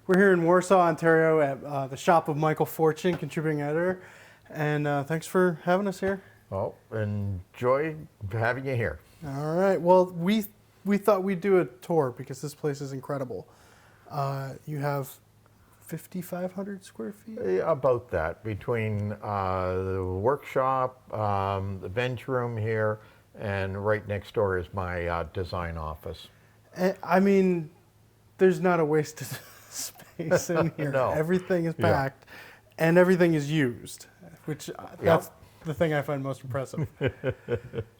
We're here in Warsaw, Ontario at the shop of Michael Fortune, contributing editor. And thanks for having us here. Well, enjoy having you here. All right. Well, we thought we'd do a tour because this place is incredible. You have 5,500 square feet? About that, between the workshop, the bench room here, and right next door is my design office. I mean, there's not a wasted space in here. No. Everything is packed, and everything is used, which that's the thing I find most impressive.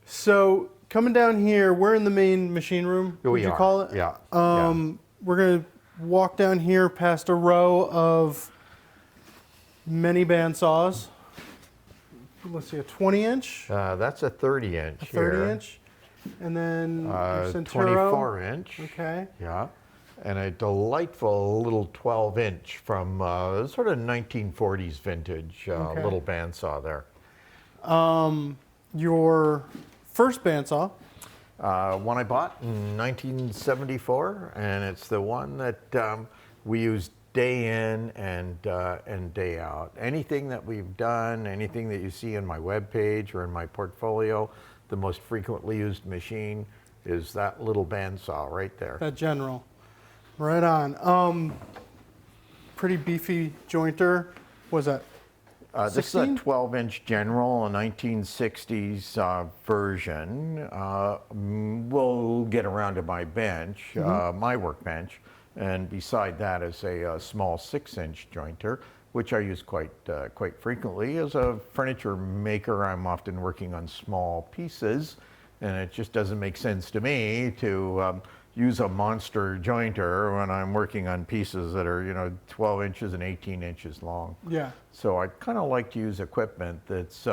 So coming down here, we're in the main machine room. Would you call it? Yeah. We're gonna walk down here past a row of many bandsaws. Let's see, a 20-inch. That's a 30-inch. A 30-inch, and then Centuro. 24-inch. Okay. Yeah, and a delightful little 12-inch from sort of 1940s vintage little bandsaw there. Your first bandsaw. One I bought in 1974, and it's the one that we use day in and day out. Anything that we've done, anything that you see in my webpage or in my portfolio, the most frequently used machine is that little bandsaw right there. That General. Right on. Pretty beefy jointer. What was that? This is a 12-inch General, a 1960s version. We'll get around to my bench, my workbench, and beside that is a small 6-inch jointer, which I use quite frequently. As a furniture maker, I'm often working on small pieces, and it just doesn't make sense to me to use a monster jointer when I'm working on pieces that are 12 inches and 18 inches long. Yeah. So I kind of like to use equipment that's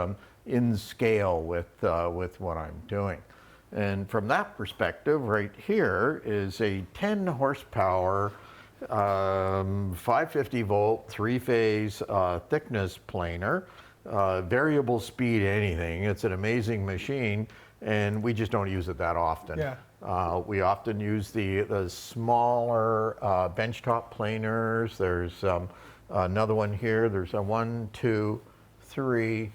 in scale with what I'm doing. And from that perspective, right here is a 10 horsepower, 550 volt, 3-phase thickness planer, variable speed anything. It's an amazing machine, and we just don't use it that often. Yeah. We often use the smaller benchtop planers. There's another one here. There's a 1, 2, 3,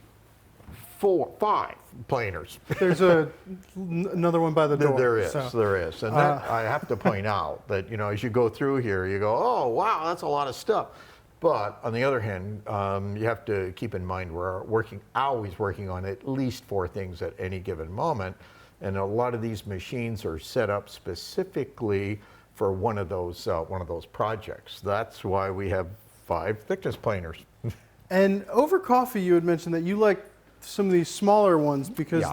4, 5 planers. There's another one by the door. There is. And that, I have to point out that, as you go through here, you go, oh, wow, that's a lot of stuff. But on the other hand, you have to keep in mind we're always working on at least 4 things at any given moment. And a lot of these machines are set up specifically for one of those projects. That's why we have 5 thickness planers. And over coffee, you had mentioned that you like some of these smaller ones because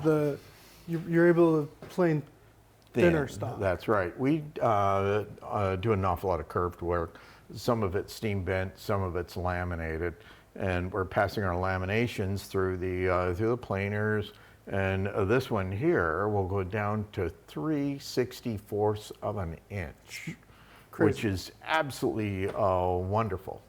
you're able to plane thinner stuff. That's right. We do an awful lot of curved work. Some of it's steam bent, some of it's laminated, and we're passing our laminations through the planers. And this one here will go down to 3/64 of an inch, which is absolutely wonderful.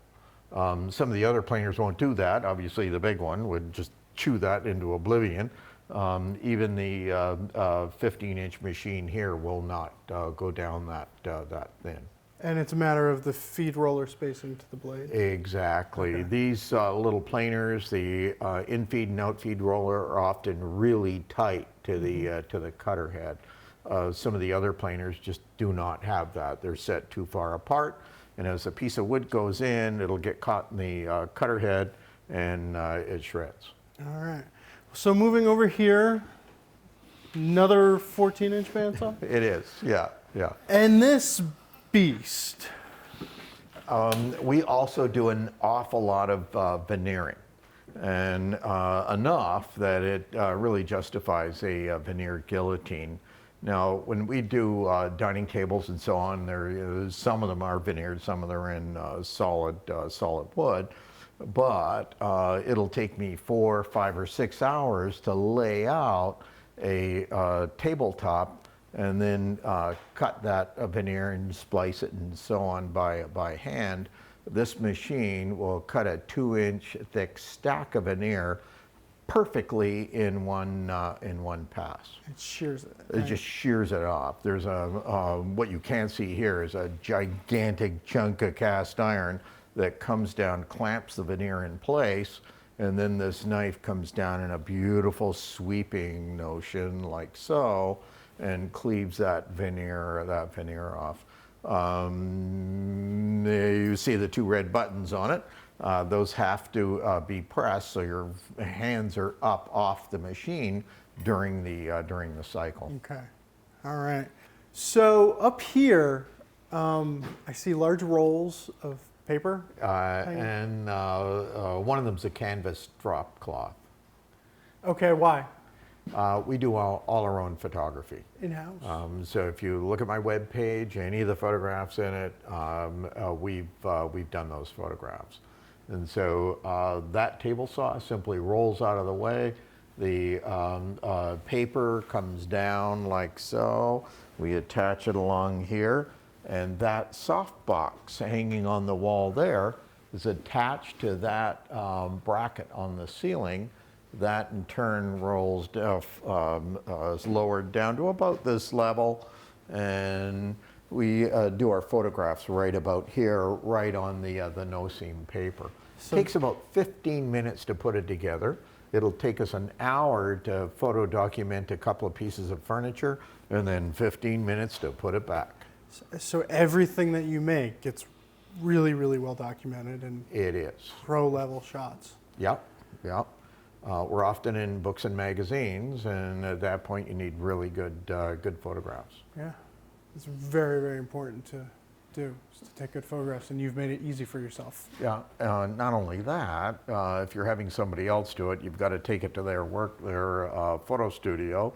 Some of the other planers won't do that. Obviously, the big one would just chew that into oblivion. Even the 15-inch machine here will not go down that thin. And it's a matter of the feed roller spacing to the blade. Exactly. Okay. These little planers, the in-feed and out-feed roller, are often really tight to the cutter head. Some of the other planers just do not have that. They're set too far apart, and as a piece of wood goes in, it'll get caught in the cutter head, and it shreds. All right. So moving over here, another 14-inch bandsaw? It is, yeah. And this beast. We also do an awful lot of veneering, and enough that it really justifies a veneer guillotine. Now, when we do dining tables and so on, some of them are veneered, some of them are in solid wood, but it'll take me 4, 5, or 6 hours to lay out a tabletop and then cut that veneer and splice it and so on by hand. This machine will cut a 2-inch thick stack of veneer perfectly in one pass. It shears it. It Right? just shears it off. There's what you can't see here is a gigantic chunk of cast iron that comes down, clamps the veneer in place, and then this knife comes down in a beautiful sweeping motion like so, and cleaves that veneer off. You see the 2 red buttons on it. Those have to be pressed so your hands are up off the machine during the cycle. Okay. All right. So up here, I see large rolls of paper. And one of them's a canvas drop cloth. Okay. Why? We do all our own photography. In-house. So if you look at my web page, any of the photographs in it, we've done those photographs. And so that table saw simply rolls out of the way. The paper comes down like so. We attach it along here, and that softbox hanging on the wall there is attached to that bracket on the ceiling. That in turn rolls down, is lowered down to about this level, and we do our photographs right about here, right on the no-seam paper. So Takes about 15 minutes to put it together. It'll take us an hour to photo document a couple of pieces of furniture, and then 15 minutes to put it back. So everything that you make gets really, really well documented and It is. pro-level shots. Yep, yep. We're often in books and magazines, and at that point you need really good photographs. Yeah. It's very, very important to do, is to take good photographs, and you've made it easy for yourself. Yeah, not only that, if you're having somebody else do it, you've got to take it to their photo studio,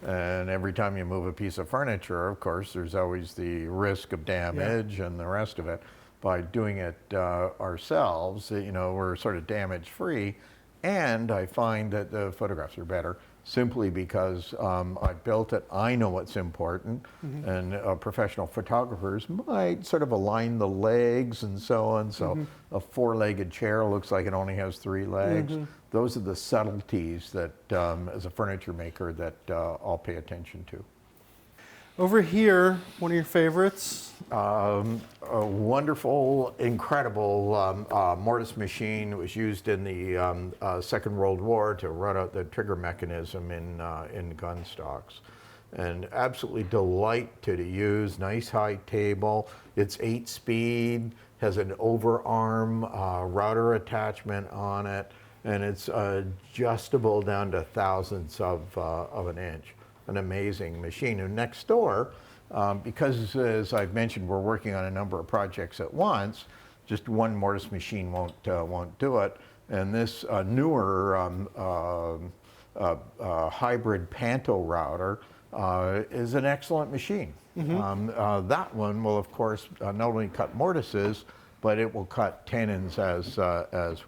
and every time you move a piece of furniture, of course, there's always the risk of damage and the rest of it. By doing it ourselves, we're sort of damage-free, and I find that the photographs are better simply because I built it, I know what's important, and professional photographers might sort of align the legs and so on. So a 4-legged chair looks like it only has 3 legs. Those are the subtleties that, as a furniture maker, that I'll pay attention to. Over here, one of your favorites. A wonderful, incredible mortise machine. It was used in the Second World War to run out the trigger mechanism in gun stocks. And absolutely delight to use, nice high table. It's 8-speed, has an overarm router attachment on it, and it's adjustable down to thousandths of an inch. An amazing machine. And next door, because as I've mentioned, we're working on a number of projects at once, just one mortise machine won't do it. And this newer hybrid Panto router is an excellent machine. That one will, of course, not only cut mortises, but it will cut tenons as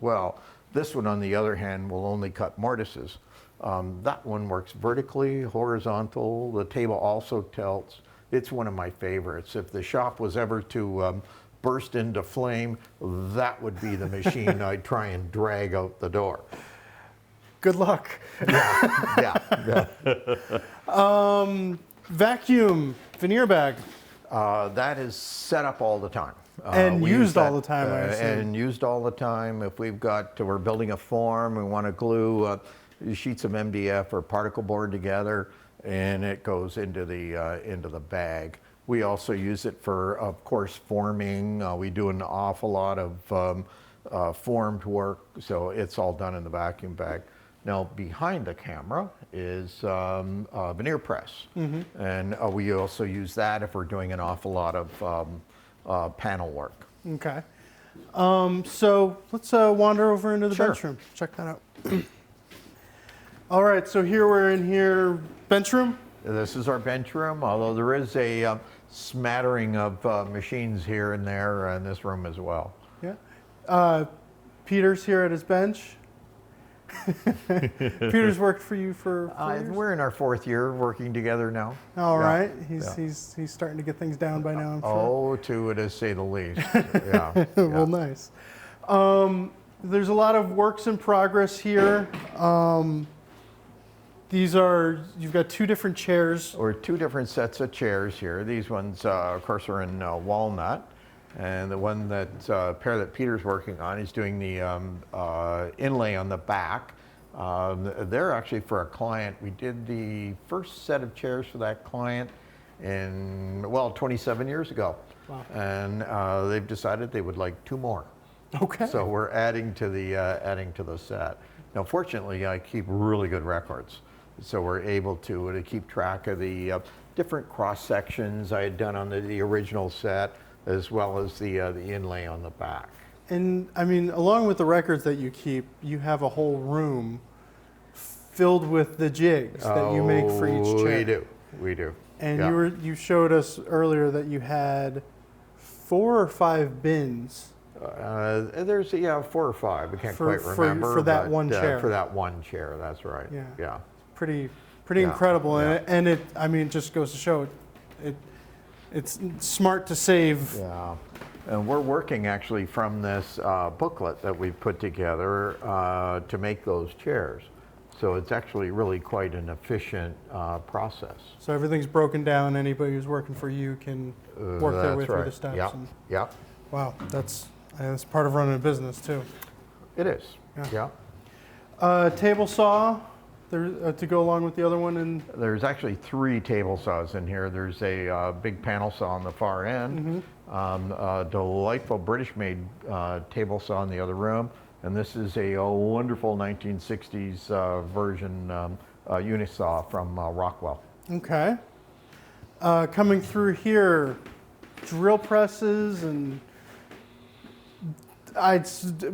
well. This one, on the other hand, will only cut mortises. That one works vertically, horizontal. The table also tilts. It's one of my favorites. If the shop was ever to burst into flame, that would be the machine I'd try and drag out the door. Good luck. Yeah. Vacuum, veneer bag. That is set up all the time. And we used use that, all the time, I assume. And used all the time. If we're building a form, we want to glue sheets of MDF or particle board together, and it goes into the bag. We also use it for, of course, forming. We do an awful lot of formed work, so it's all done in the vacuum bag. Now, behind the camera is a veneer press, and we also use that if we're doing an awful lot of panel work. Okay. So let's wander over into the bench room. Check that out. All right, so we're in here, bench room? This is our bench room, although there is a smattering of machines here and there in this room as well. Yeah. Peter's here at his bench. Peter's worked for you for 4 years? We're in our 4th year working together now. All right. He's starting to get things down by now, I'm sure. Oh, to say the least. Yeah. Well, nice. There's a lot of works in progress here. You've got two different chairs. Or two different sets of chairs here. These ones, of course, are in walnut. And the one pair that Peter's working on, he's doing the inlay on the back. They're actually for a client. We did the first set of chairs for that client 27 years ago. Wow. And they've decided they would like 2 more. Okay. So we're adding to the set. Now, fortunately, I keep really good records, so we're able to keep track of the different cross sections I had done on the original set, as well as the inlay on the back. And I mean, along with the records that you keep, you have a whole room filled with the jigs that you make for each chair. We do. And yeah. you showed us earlier that you had 4 or 5 bins. There's 4 or 5. I can't quite remember. For that one chair. For that one chair, that's right. Yeah. Yeah. Pretty incredible, Yeah. and it just goes to show it's smart to save. Yeah. And we're working actually from this booklet that we've put together to make those chairs. So it's actually really quite an efficient process. So everything's broken down. Anybody who's working for you can work their way through the steps. Yeah. Yeah. Wow, that's part of running a business too. It is. Yeah. Table saw there to go along with the other one, and there's actually 3 table saws in here. There's a big panel saw on the far end, a delightful British-made table saw in the other room, and this is a wonderful 1960s version unisaw from Rockwell. Okay. Coming through here, drill presses and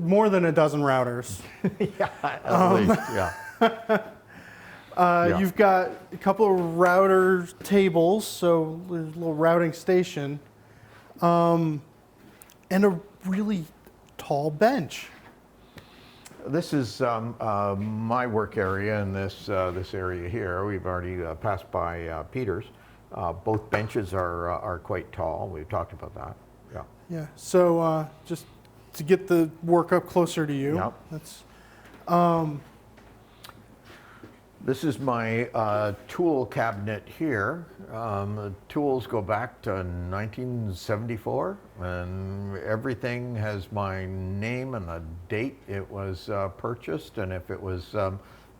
more than a dozen routers. Yeah, at least, yeah. Yeah. You've got a couple of router tables, so there's a little routing station, and a really tall bench. This is my work area in this area here. We've already passed by Peter's. Both benches are quite tall. We've talked about that. Yeah. Yeah. So just to get the work up closer to you. Yep. That's. This is my tool cabinet here. The tools go back to 1974, and everything has my name and the date it was purchased, and if it was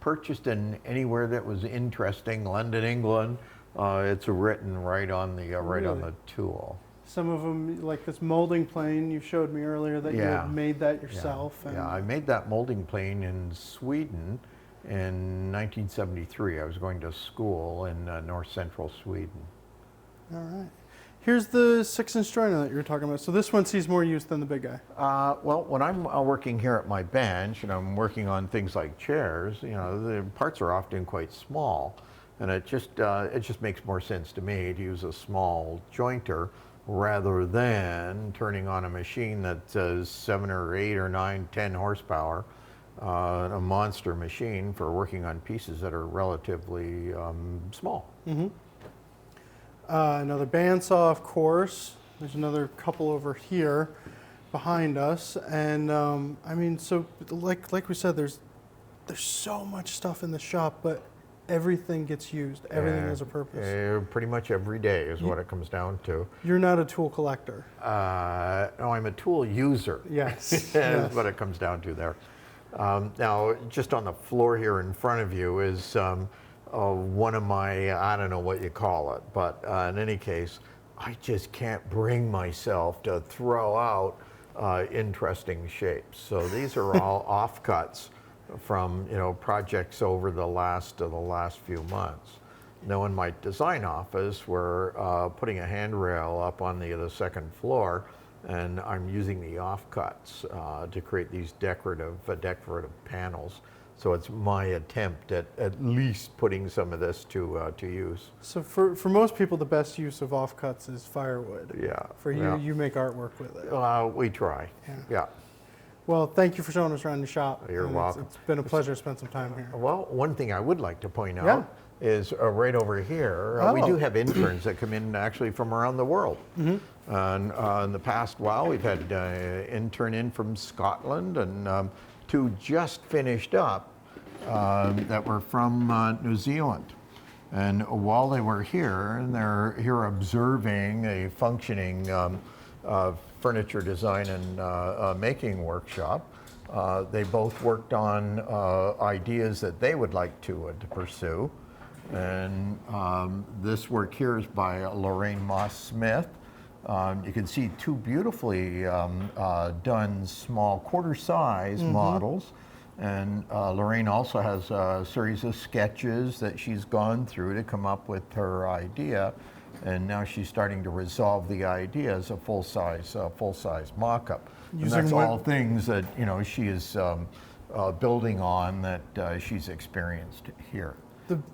purchased in anywhere that was interesting, London, England, it's written right on the tool. Some of them, like this molding plane you showed me earlier, that you had made that yourself. Yeah. Yeah, I made that molding plane in Sweden in 1973. I was going to school in north central Sweden. All right. Here's the 6-inch joiner that you were talking about. So this one sees more use than the big guy. Well, when I'm working here at my bench and I'm working on things like chairs, the parts are often quite small, and it just makes more sense to me to use a small jointer rather than turning on a machine that says 7 or 8 or 9, 10 horsepower, a monster machine for working on pieces that are relatively small. Mm-hmm. Another bandsaw, of course. There's another couple over here behind us, and I mean, so like we said, there's so much stuff in the shop, but everything gets used. Everything has a purpose. Pretty much every day is what it comes down to. You're not a tool collector. No, I'm a tool user. Yes. That's what it comes down to there. Now, just on the floor here in front of you is one of my, I don't know what you call it, but in any case, I just can't bring myself to throw out interesting shapes. So these are all offcuts from projects over the last few months. Now in my design office, we're putting a handrail up on the second floor, and I'm using the offcuts to create these decorative panels. So it's my attempt at least putting some of this to use. So for most people, the best use of offcuts is firewood. Yeah. For you, you make artwork with it. We try. Yeah. Well, thank you for showing us around the shop. You're welcome. It's been a pleasure to spend some time here. Well, one thing I would like to point out is right over here. We do have interns that come in actually from around the world. And in the past while, we've had intern in from Scotland and two just finished up that were from New Zealand. And while they were here, and they're here observing a functioning furniture design and making workshop, they both worked on ideas that they would like to pursue. And this work here is by Lorraine Moss-Smith. You can see two beautifully done small quarter-size models. And Lorraine also has a series of sketches that she's gone through to come up with her idea. And now she's starting to resolve the idea as a full-size mock-up. And that's all things that she is building on that she's experienced here.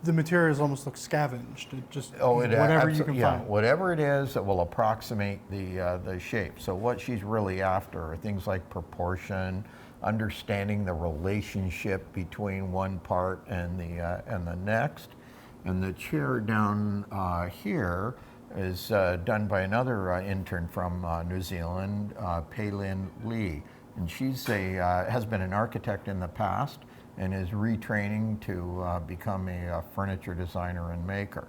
The materials almost look scavenged. It just whatever you can find. Whatever it is that will approximate the shape. So what she's really after are things like proportion, understanding the relationship between one part and the next. And the chair down here is done by another intern from New Zealand, Pei-Lin Lee. And she's has been an architect in the past and is retraining to become a furniture designer and maker.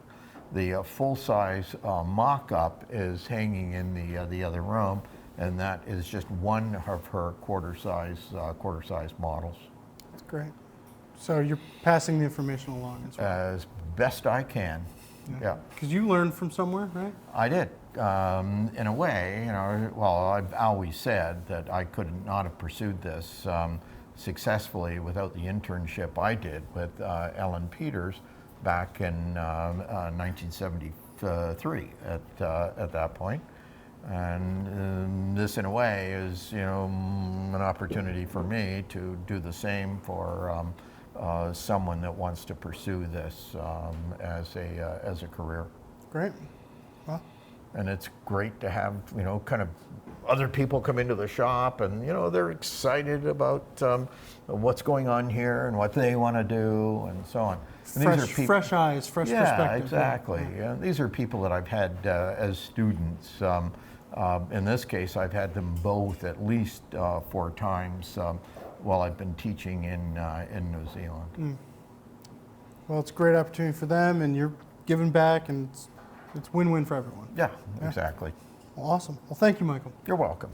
The full-size mock-up is hanging in the other room, and that is just one of her quarter-size models. That's great. So you're passing the information along as well. As best I can. Yeah. Because you learned from somewhere, right? I did. In a way, well, I've always said that I could not have pursued this successfully without the internship I did with Ellen Peters back in 1973 at that point. And this, in a way, is an opportunity for me to do the same for someone that wants to pursue this as a career. Great. Well, and it's great to have kind of other people come into the shop, and they're excited about what's going on here and what they want to do and so on. And fresh eyes, fresh perspective. Exactly. Yeah. These are people that I've had as students. In this case, I've had them both at least 4 times while I've been teaching in New Zealand. Well, it's a great opportunity for them, and you're giving back, and it's win-win for everyone. Yeah, exactly. Well, awesome. Well, thank you, Michael. You're welcome.